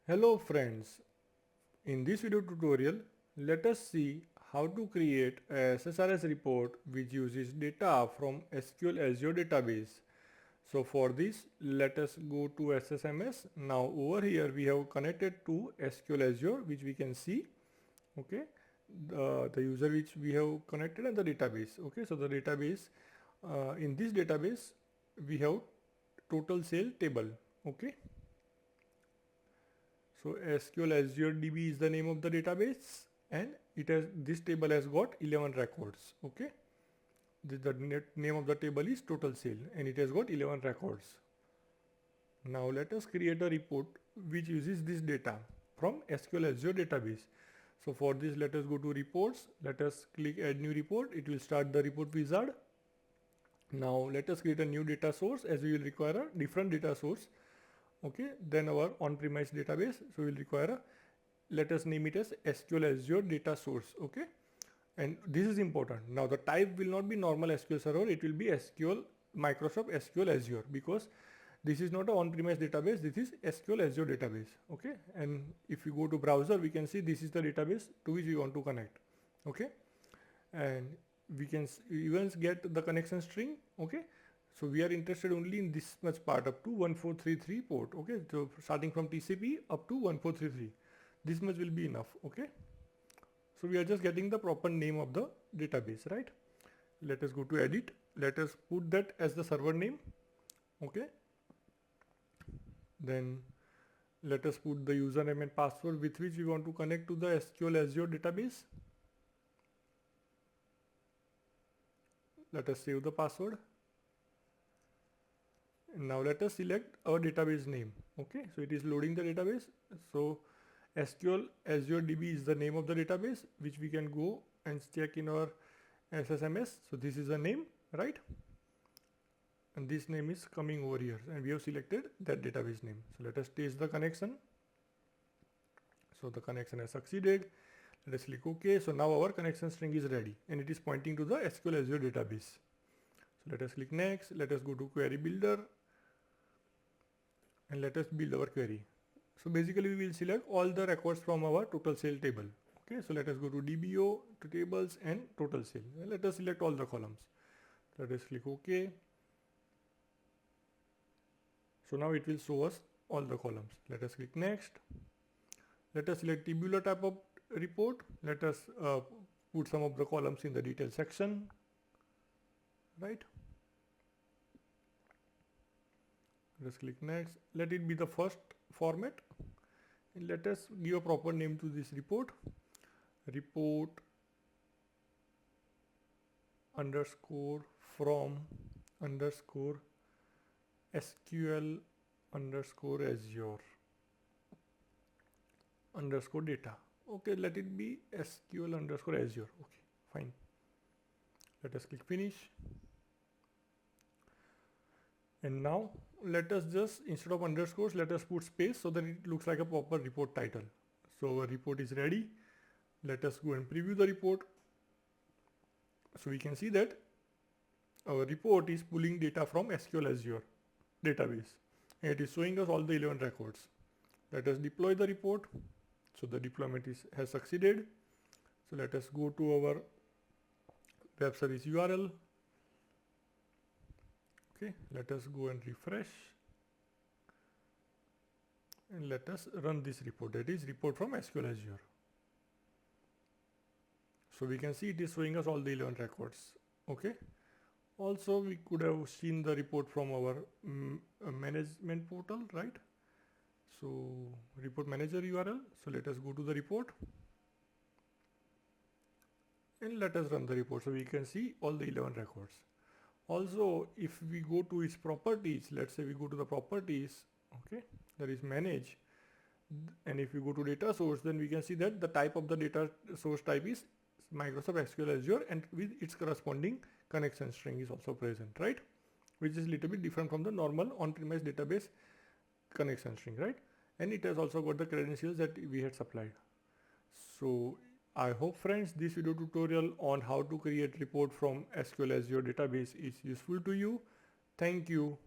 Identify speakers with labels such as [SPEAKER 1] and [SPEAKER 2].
[SPEAKER 1] Hello friends, in this video tutorial let us see how to create a SSRS report which uses data from SQL Azure database. So for this let us go to SSMS. Now over here we have connected to SQL Azure which we can see, okay, the user which we have connected and the database. Okay, so the database, in this database we have total sale table. Okay, so SQL Azure DB is the name of the database and it has, this table has got 11 records. Okay, the name of the table is total sale and it has got 11 records. Now let us create a report which uses this data from SQL Azure database. So for this let us go to reports, let us click add new report, it will start the report wizard. Now let us create a new data source as we will require a different data source, okay, then our on-premise database. So we will require a, let us name it as SQL Azure data source. Okay, and this is important. Now the type will not be normal SQL server, it will be SQL Microsoft SQL Azure, because this is not a on-premise database, this is SQL Azure database. Okay, and if you go to browser we can see this is the database to which we want to connect. Okay, and we can even get the connection string. Okay, so we are interested only in this much part up to 1433 port. Okay, so starting from TCP up to 1433, this much will be enough. Okay, so we are just getting the proper name of the database, right? Let us go to edit, let us put that as the server name. Okay, then let us put the username and password with which we want to connect to the SQL Azure database. Let us save the password. Now let us select our database name. Okay, so it is loading the database. So SQL Azure DB is the name of the database which we can go and check in our SSMS. So this is the name, right? And this name is coming over here and we have selected that database name. So let us test the connection. So the connection has succeeded. Let us click OK. So now our connection string is ready and it is pointing to the SQL Azure database. So let us click next. Let us go to query builder and let us build our query. So basically we will select all the records from our total sale table. Okay, so let us go to DBO, to tables and total sale. And let us select all the columns. Let us click OK. So now it will show us all the columns. Let us click next. Let us select tabular type of report. Let us put some of the columns in the detail section, right? Let us click next. Let it be the first format. And let us give a proper name to this report. Report underscore from underscore SQL underscore Azure underscore data. Okay, let it be SQL underscore Azure. Okay, fine. Let us click finish. And now let us just, instead of underscores, let us put space so that it looks like a proper report title. So our report is ready. Let us go and preview the report. So we can see that our report is pulling data from SQL Azure database and it is showing us all the 11 records. Let us deploy the report. So the deployment has succeeded. So let us go to our web service URL. Okay, let us go and refresh and let us run this report, that is report from SQL Azure. So we can see it is showing us all the 11 records. Okay, also we could have seen the report from our management portal, right? So report manager URL. So let us go to the report and let us run the report so we can see all the 11 records. Also, if we go to its properties, let's say we go to the properties, okay, that is manage, and if we go to data source, then we can see that the type of the data source type is Microsoft SQL Azure and with its corresponding connection string is also present, right? Which is a little bit different from the normal on-premise database connection string, right? And it has also got the credentials that we had supplied. So I hope friends this video tutorial on how to create report from SQL Azure database is useful to you. Thank you.